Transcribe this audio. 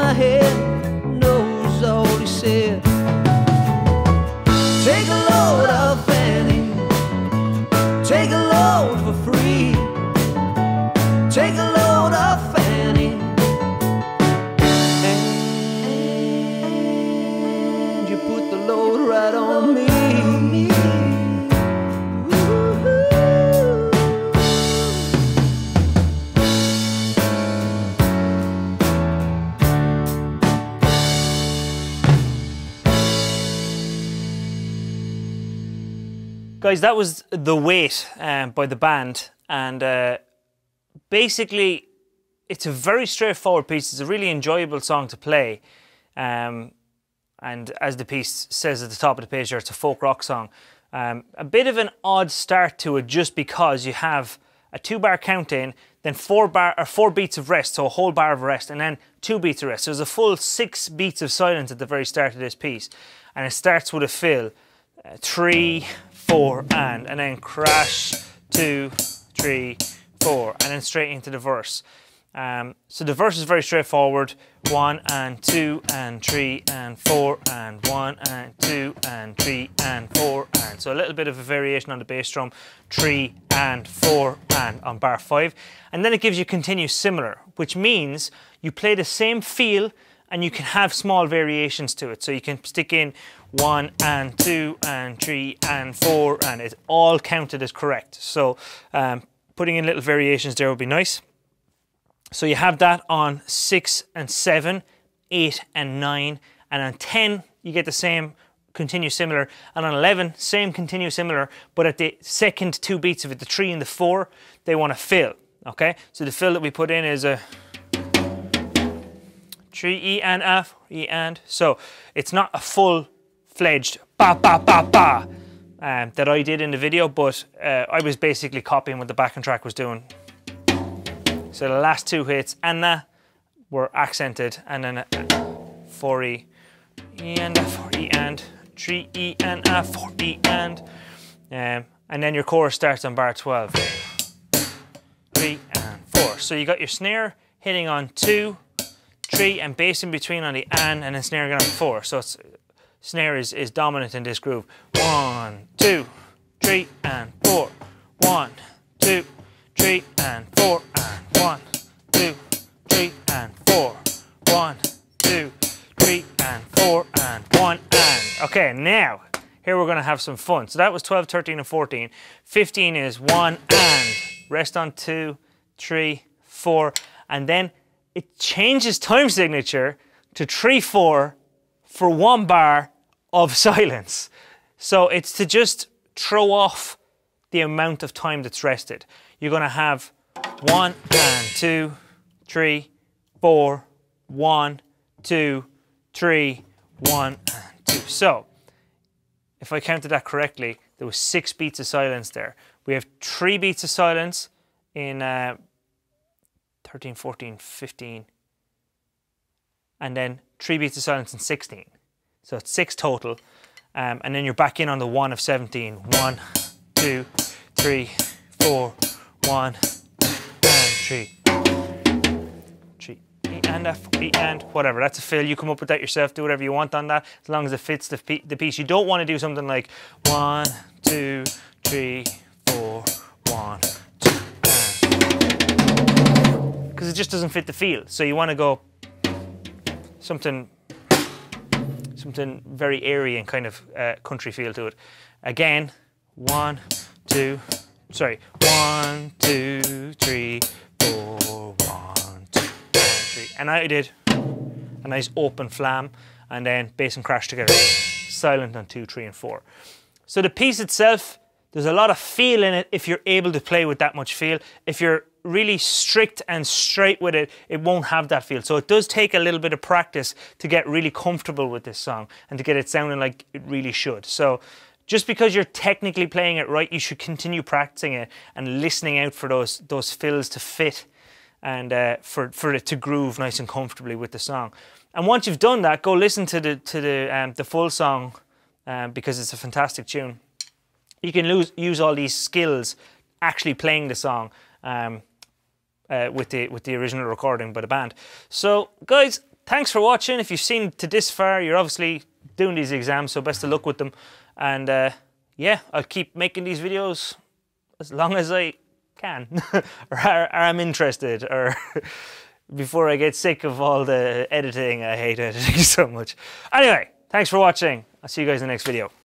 my head knows all he said. Take a load of Fanny, take a load for free. Take a load of Fanny, and you put the load right on me. Guys, that was The Weight by the band, and basically it's a very straightforward piece. It's a really enjoyable song to play, and as the piece says at the top of the page there, it's a folk rock song. A bit of an odd start to it just because you have a 2-bar count in, then 4 beats of rest, so a whole bar of rest, and then 2 beats of rest. So there's a full 6 beats of silence at the very start of this piece, and it starts with a fill, 3, 4, and then crash, 2, 3, 4, and then straight into the verse. So the verse is very straightforward: 1 and 2 and 3 and 4 and 1 and 2 and 3 and 4 and, so a little bit of a variation on the bass drum, 3 and 4 and on bar 5, and then it gives you continue similar, which means you play the same feel and you can have small variations to it. So you can stick in 1 and 2 and 3 and 4 and it's all counted as correct. So putting in little variations there would be nice. So you have that on 6 and 7, 8 and 9, and on 10 you get the same continue similar, and on 11 same continue similar, but at the second 2 beats of it, the 3 and the 4, they want to fill. Okay, so the fill that we put in is a 3 E and F, E and. So it's not a full-fledged ba ba ba ba that I did in the video, but I was basically copying what the backing track was doing. So the last 2 hits and were accented, and then 4 E, E and F, 4 E and, 3 E and F, 4 E and then your chorus starts on bar 12. 3 and 4. So you got your snare hitting on 2, 3 and bass in between on the and then snare again on 4. So it's, snare is dominant in this groove. 1, 2, 3 and 4. 1, 2, 3 and 4 and 1, 2, 3 and 4. 1, 2, 3 and 4 and 1 and. Okay, now here we're going to have some fun. So that was 12, 13 and 14. 15 is 1 and. Rest on 2, 3, 4, and then it changes time signature to 3, 4 for 1 bar of silence. So it's to just throw off the amount of time that's rested. You're going to have 1 and 2, 3, 4, 1, 2, 3, 1 and 2. So if I counted that correctly, there was 6 beats of silence there. We have 3 beats of silence in 13, 14, 15, and then 3 beats of silence in 16. So it's 6 total, and then you're back in on the 1 of 17. 1, 2, 3, 4, 1, and 3. 3, E and F, E and, whatever. That's a fill. You come up with that yourself. Do whatever you want on that, as long as it fits the piece. You don't want to do something like 1, 2, 3, 4, 1, 2, and, because it just doesn't fit the feel. So you want to go something very airy and kind of country feel to it. Again, 1, 2, 3, 4, 1, 2, and 3. And I did a nice open flam, and then bass and crash together. Silent on 2, 3, and 4. So the piece itself, there's a lot of feel in it if you're able to play with that much feel. If you're really strict and straight with it, it won't have that feel. So it does take a little bit of practice to get really comfortable with this song and to get it sounding like it really should. So just because you're technically playing it right, you should continue practicing it and listening out for those fills to fit and for it to groove nice and comfortably with the song. And once you've done that, go listen to the full song because it's a fantastic tune. You can use all these skills actually playing the song with the original recording by the band. So guys, thanks for watching. If you've seen to this far, you're obviously doing these exams, so best of luck with them. And yeah, I'll keep making these videos as long as I can, or I'm interested, or before I get sick of all the editing. I hate editing so much. Anyway, thanks for watching. I'll see you guys in the next video.